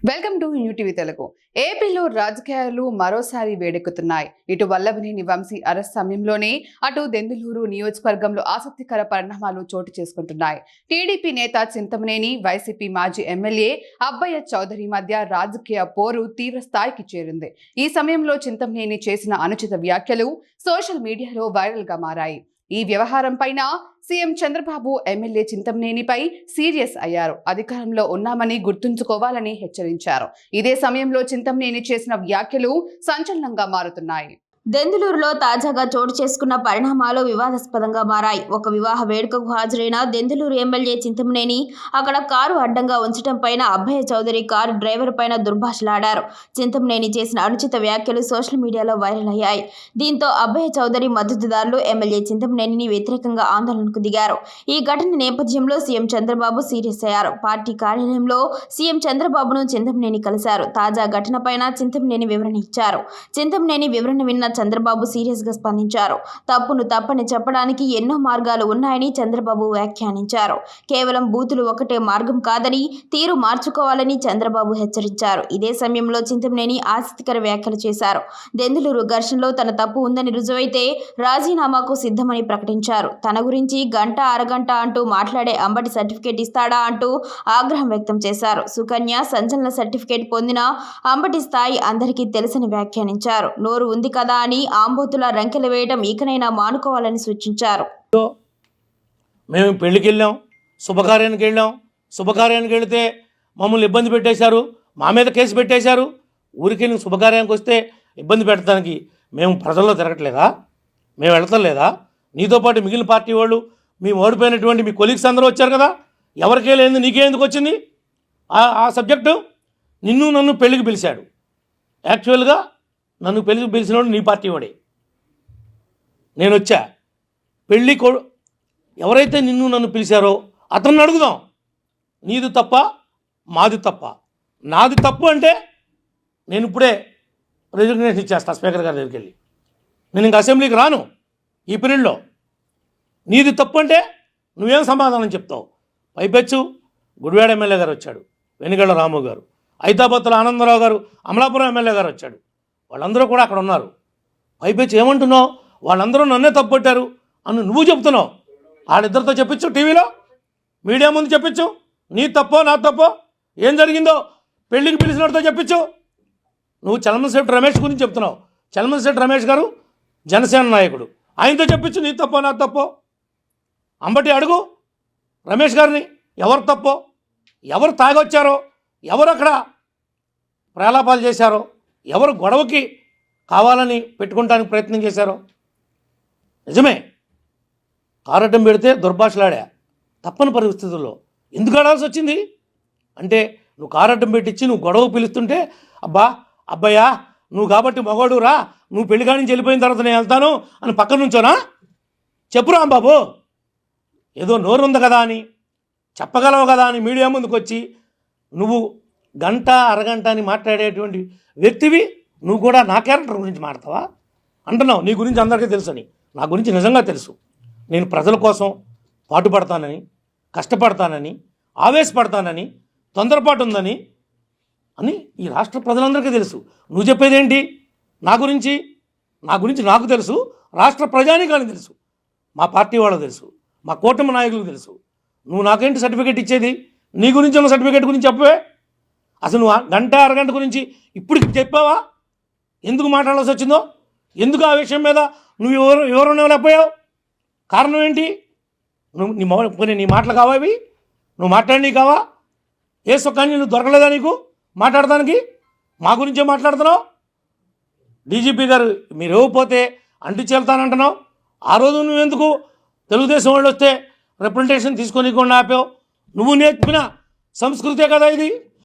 Welcome to New TV Telugu. ఏపీలో రాజకీయాలు మరోసారి వేడెక్కుతున్నాయి. ఇటు వల్లభనేని వంశీ అరెస్ట్ సమయంలోనే అటు దెందులూరు నియోజకవర్గంలో ఆసక్తికర పరిణామాలు చోటు చేసుకుంటున్నాయి. టీడీపీ నేత చింతమనేని, వైసీపీ మాజీ ఎమ్మెల్యే అబ్బయ్య చౌదరి మధ్య రాజకీయ పోరు తీవ్ర స్థాయికి చేరింది. ఈ సమయంలో చింతమనేని చేసిన అనుచిత వ్యాఖ్యలు సోషల్ మీడియాలో వైరల్ గా మారాయి. ఈ వ్యవహారం పైన సీఎం చంద్రబాబు ఎమ్మెల్యే చింతమనేనిపై సీరియస్ అయ్యారు. అధికారంలో ఉన్నామని గుర్తుంచుకోవాలని హెచ్చరించారు. ఇదే సమయంలో చింతమనేని చేసిన వ్యాఖ్యలు సంచలనంగా మారుతున్నాయి. దెందులూరులో తాజాగా చోటు చేసుకున్న పరిణామాలు వివాదాస్పదంగా మారాయి. ఒక వివాహ వేడుకకు హాజరైన దెందులూరు ఎమ్మెల్యే చింతమనేని అక్కడ కారు అడ్డంగా ఉంచడం పైన అబ్బయ్య చౌదరి కారు డ్రైవర్ పైన దుర్భాషలాడారు. చింతమనేని చేసిన అనుచిత వ్యాఖ్యలు సోషల్ మీడియాలో వైరల్ అయ్యాయి. దీంతో అబ్బయ్య చౌదరి మద్దతుదారులు ఎమ్మెల్యే చింతమనేనిని వ్యతిరేకంగా ఆందోళనకు దిగారు. ఈ ఘటన నేపథ్యంలో సీఎం చంద్రబాబు సీరియస్ అయ్యారు. పార్టీ కార్యాలయంలో సీఎం చంద్రబాబును చింతమనేని కలిశారు. తాజా ఘటన పైన చింతమనేని వివరణ ఇచ్చారు. చింతమనేని వివరణ విన్న చంద్రబాబు సీరియస్ గా స్పందించారు. తప్పును తప్పని చెప్పడానికి ఎన్నో మార్గాలు ఉన్నాయని చంద్రబాబు వ్యాఖ్యానించారు. కేవలం బూతులు ఒకటే మార్గం కాదని తీరు మార్చుకోవాలని చంద్రబాబు హెచ్చరించారు. ఇదే సమయంలో చింతమనేని ఆసక్తికర వ్యాఖ్యలు చేశారు. దెందులూరు ఘర్షణలో తన తప్పు ఉందని రుజువైతే రాజీనామాకు సిద్ధమని ప్రకటించారు. తన గురించి గంట అరగంట అంటూ మాట్లాడే అంబటి సర్టిఫికేట్ ఇస్తాడా అంటూ ఆగ్రహం వ్యక్తం చేశారు. సుకన్య సంచలన సర్టిఫికేట్ పొందిన అంబటి స్థాయి అందరికీ తెలుసని వ్యాఖ్యానించారు. నోరు ఉంది కదా అని ఆంబోతుల రంకెలు వేయడం ఇకనైనా మానుకోవాలని సూచించారు. మేము పెళ్లికి వెళ్ళాం, శుభకార్యానికి వెళితే మమ్మల్ని ఇబ్బంది పెట్టేశారు, మా మీద కేసు పెట్టేశారు. ఊరికి శుభకార్యానికి వస్తే ఇబ్బంది పెట్టడానికి మేము ప్రజల్లో తిరగట్లేదా? మేము వెళతలేదా? నీతో పాటు మిగిలిన పార్టీ వాళ్ళు, మేము ఓడిపోయినటువంటి మీ కొలీగ్స్ అందరూ వచ్చారు కదా, ఎవరికే లేదు, నీకే ఎందుకు వచ్చింది ఆ సబ్జెక్టు? నిన్ను నన్ను పెళ్లికి పిలిచాడు. యాక్చువల్గా నన్ను పెళ్లికి పిలిచినోడు నీ పార్టీ వాడే. నేను వచ్చా పెళ్ళి ఎవరైతే నిన్ను నన్ను పిలిచారో అతన్ని అడుగుదాం. నీది తప్ప మాది తప్ప? నాది తప్పు అంటే నేను ఇప్పుడే రిజిగ్నేషన్ ఇచ్చేస్తా స్పీకర్ గారి దగ్గరికి వెళ్ళి. నేను ఇంకా అసెంబ్లీకి రాను ఈ పీరియడ్లో. నీది తప్పు అంటే నువ్వేం సమాధానం చెప్తావు? పైపెచ్చు గుడివాడ ఎమ్మెల్యే గారు వచ్చాడు, వెనుగళ్ల రాము గారు, హైదరాబాద్లో ఆనందరావు గారు, అమలాపురం ఎమ్మెల్యే గారు వచ్చాడు. వాళ్ళందరూ కూడా అక్కడ ఉన్నారు. పైపెచ్చి ఏమంటున్నావు? వాళ్ళందరూ నన్నే తప్పుపట్టారు అని నువ్వు చెప్తున్నావు. వాళ్ళిద్దరితో చెప్పించు, టీవీలో మీడియా ముందు చెప్పించు. నీ తప్పో నా తప్పో ఏం జరిగిందో పెళ్లికి పిలిచినట్టుతో చెప్పించు. నువ్వు చలమశెట్టి రమేష్ గురించి చెప్తున్నావు. చలమశెట్టి రమేష్ గారు జనసేన నాయకుడు, ఆయనతో చెప్పించు నీ తప్పో నా తప్పో. అంబటి అడుగు రమేష్ గారిని, ఎవరు తప్పో, ఎవరు తాగొచ్చారో, ఎవరు అక్కడ ప్రలాపాలు చేశారో, ఎవరు గొడవకి కావాలని పెట్టుకోవడానికి ప్రయత్నం చేశారో. నిజమే, కారటం పెడితే దుర్భాషలాడా. తప్పని పరిస్థితుల్లో ఎందుకు ఆడాల్సి వచ్చింది అంటే, నువ్వు కారటం పెట్టించి నువ్వు గొడవ పిలుస్తుంటే, అబ్బాయ్యా నువ్వు కాబట్టి మగవాడు రా, నువ్వు పెళ్లి కాడి నుంచి వెళ్ళిపోయిన తర్వాత నేను వెళ్తాను అని పక్కన నుంచోనా? చెప్పురా బాబు, ఏదో నోరుంది కదా అని, చెప్పగలవు కదా అని మీడియా ముందుకు వచ్చి నువ్వు గంట అరగంట అని మాట్లాడేటువంటి వ్యక్తివి నువ్వు కూడా నా క్యారెక్టర్ గురించి మాట్లాడతావా అంటున్నావు. నీ గురించి అందరికీ తెలుసని. నా గురించి నిజంగా తెలుసు. నేను ప్రజల కోసం పాటుపడతానని, కష్టపడతానని, ఆవేశపడతానని, తొందరపాటు ఉందని అని ఈ రాష్ట్ర ప్రజలందరికీ తెలుసు. నువ్వు చెప్పేదేంటి? నా గురించి నాకు తెలుసు, రాష్ట్ర ప్రజానీకానికి తెలుసు, మా పార్టీ వాళ్ళకు తెలుసు, మా కూటమి నాయకులకు తెలుసు. నువ్వు నాకేంటి సర్టిఫికేట్ ఇచ్చేది? నీ గురించి ఉన్న సర్టిఫికేట్ గురించి చెప్పవే. అసలు నువ్వు గంట అరగంట గురించి ఇప్పుడు చెప్పావా? ఎందుకు మాట్లాడాల్సి వచ్చిందో? ఎందుకు ఆ విషయం మీద నువ్వు ఎవరు లేకపోయావు? కారణం ఏంటి? నీ మాటలు కావా ఇవి? నువ్వు మాట్లాడి కావా? ఏ సుఖాన్ని నువ్వు దొరకలేదా నీకు మాట్లాడటానికి? మా గురించే మాట్లాడుతున్నావు. డీజీపీ గారు మీరు ఇవ్వకపోతే అంటు చేల్తానంటున్నావు. ఆ రోజు నువ్వెందుకు తెలుగుదేశం వాళ్ళు వస్తే రిప్రజెంటేషన్ తీసుకొని ఆపావు? నువ్వు నేర్పిన సంస్కృతే కదా ఇది.